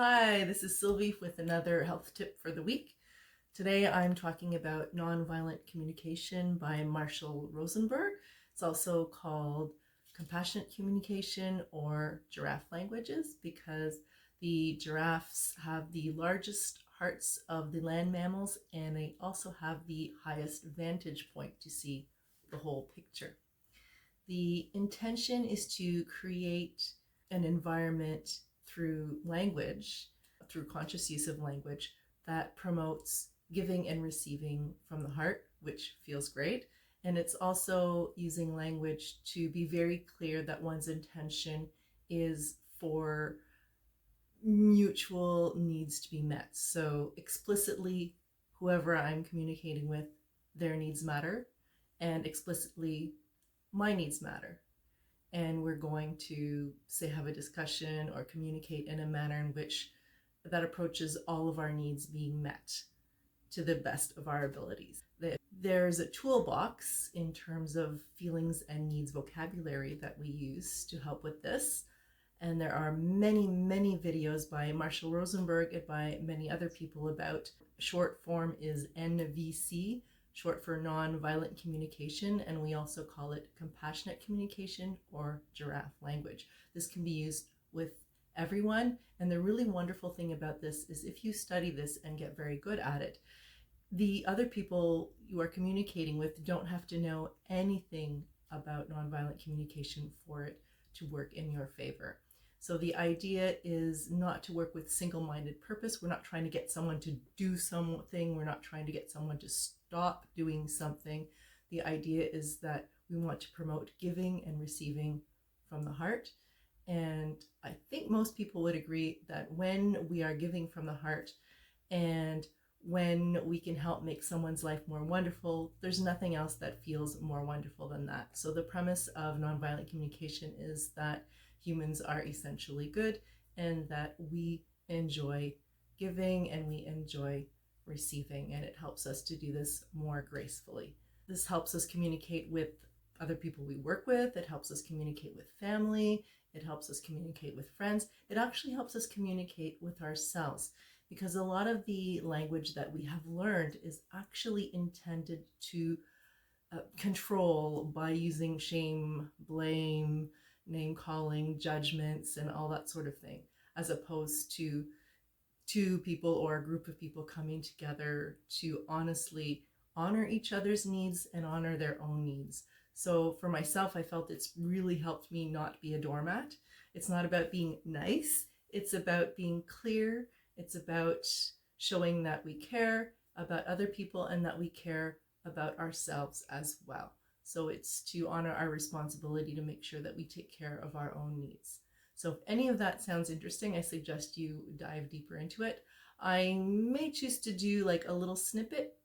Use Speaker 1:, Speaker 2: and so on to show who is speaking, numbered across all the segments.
Speaker 1: Hi, this is Sylvie with another health tip for the week. Today I'm talking about Nonviolent Communication by Marshall Rosenberg. It's also called Compassionate Communication or Giraffe Languages because the giraffes have the largest hearts of the land mammals and they also have the highest vantage point to see the whole picture. The intention is to create an environment through language, through conscious use of language, that promotes giving and receiving from the heart, which feels great. And it's also using language to be very clear that one's intention is for mutual needs to be met. So explicitly, whoever I'm communicating with, their needs matter, and explicitly, my needs matter. And we're going to, say, have a discussion or communicate in a manner in which that approaches all of our needs being met to the best of our abilities. There's a toolbox in terms of feelings and needs vocabulary that we use to help with this. And there are many, many videos by Marshall Rosenberg and by many other people about. Short form is NVC, short for Nonviolent Communication, and we also call it Compassionate Communication or Giraffe Language. This can be used with everyone, and the really wonderful thing about this is if you study this and get very good at it, the other people you are communicating with don't have to know anything about nonviolent communication for it to work in your favor. So the idea is not to work with single-minded purpose. We're not trying to get someone to do something. We're not trying to get someone to stop doing something. The idea is that we want to promote giving and receiving from the heart. And I think most people would agree that when we are giving from the heart and when we can help make someone's life more wonderful, there's nothing else that feels more wonderful than that. So the premise of nonviolent communication is that humans are essentially good and that we enjoy giving and we enjoy receiving, and it helps us to do this more gracefully. This helps us communicate with other people we work with. It helps us communicate with family. It helps us communicate with friends. It actually helps us communicate with ourselves, because a lot of the language that we have learned is actually intended to control by using shame, blame, name calling, judgments, and all that sort of thing, as opposed to two people or a group of people coming together to honestly honor each other's needs and honor their own needs. So for myself, I felt it's really helped me not be a doormat. It's not about being nice. It's about being clear. It's about showing that we care about other people and that we care about ourselves as well. So it's to honor our responsibility to make sure that we take care of our own needs. So if any of that sounds interesting, I suggest you dive deeper into it. I may choose to do like a little snippet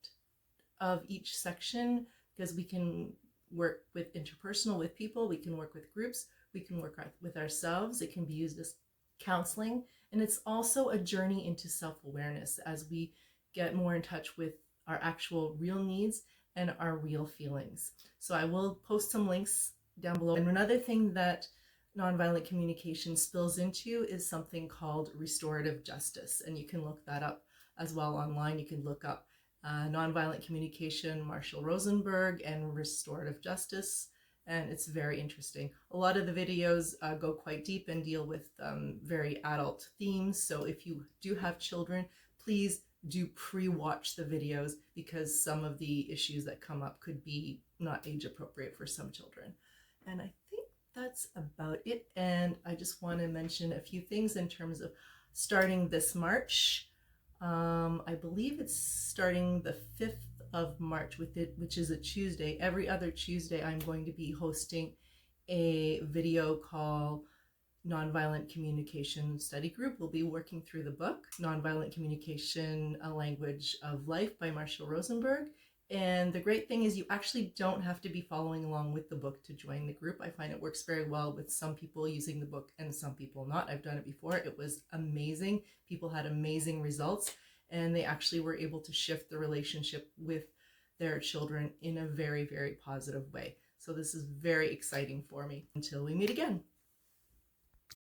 Speaker 1: of each section because we can work with interpersonal with people, we can work with groups, we can work with ourselves. It can be used as counseling, and it's also a journey into self-awareness as we get more in touch with our actual real needs and our real feelings. So I will post some links down below. And another thing that nonviolent communication spills into is something called restorative justice, and you can look that up as well online. You can look up Nonviolent Communication, Marshall Rosenberg, and restorative justice, and it's very interesting. A lot of the videos go quite deep and deal with very adult themes, so if you do have children, please do pre-watch the videos because some of the issues that come up could be not age appropriate for some children. And I think that's about it. And I just want to mention a few things in terms of starting this March. I believe it's starting the 5th of March with it, which is a Tuesday. Every other Tuesday, I'm going to be hosting a video call Nonviolent Communication Study Group. We'll be working through the book, Nonviolent Communication, A Language of Life by Marshall Rosenberg. And the great thing is you actually don't have to be following along with the book to join the group. I find it works very well with some people using the book and some people not. I've done it before. It was amazing. People had amazing results, and they actually were able to shift the relationship with their children in a very, very positive way. So this is very exciting for me. Until we meet again.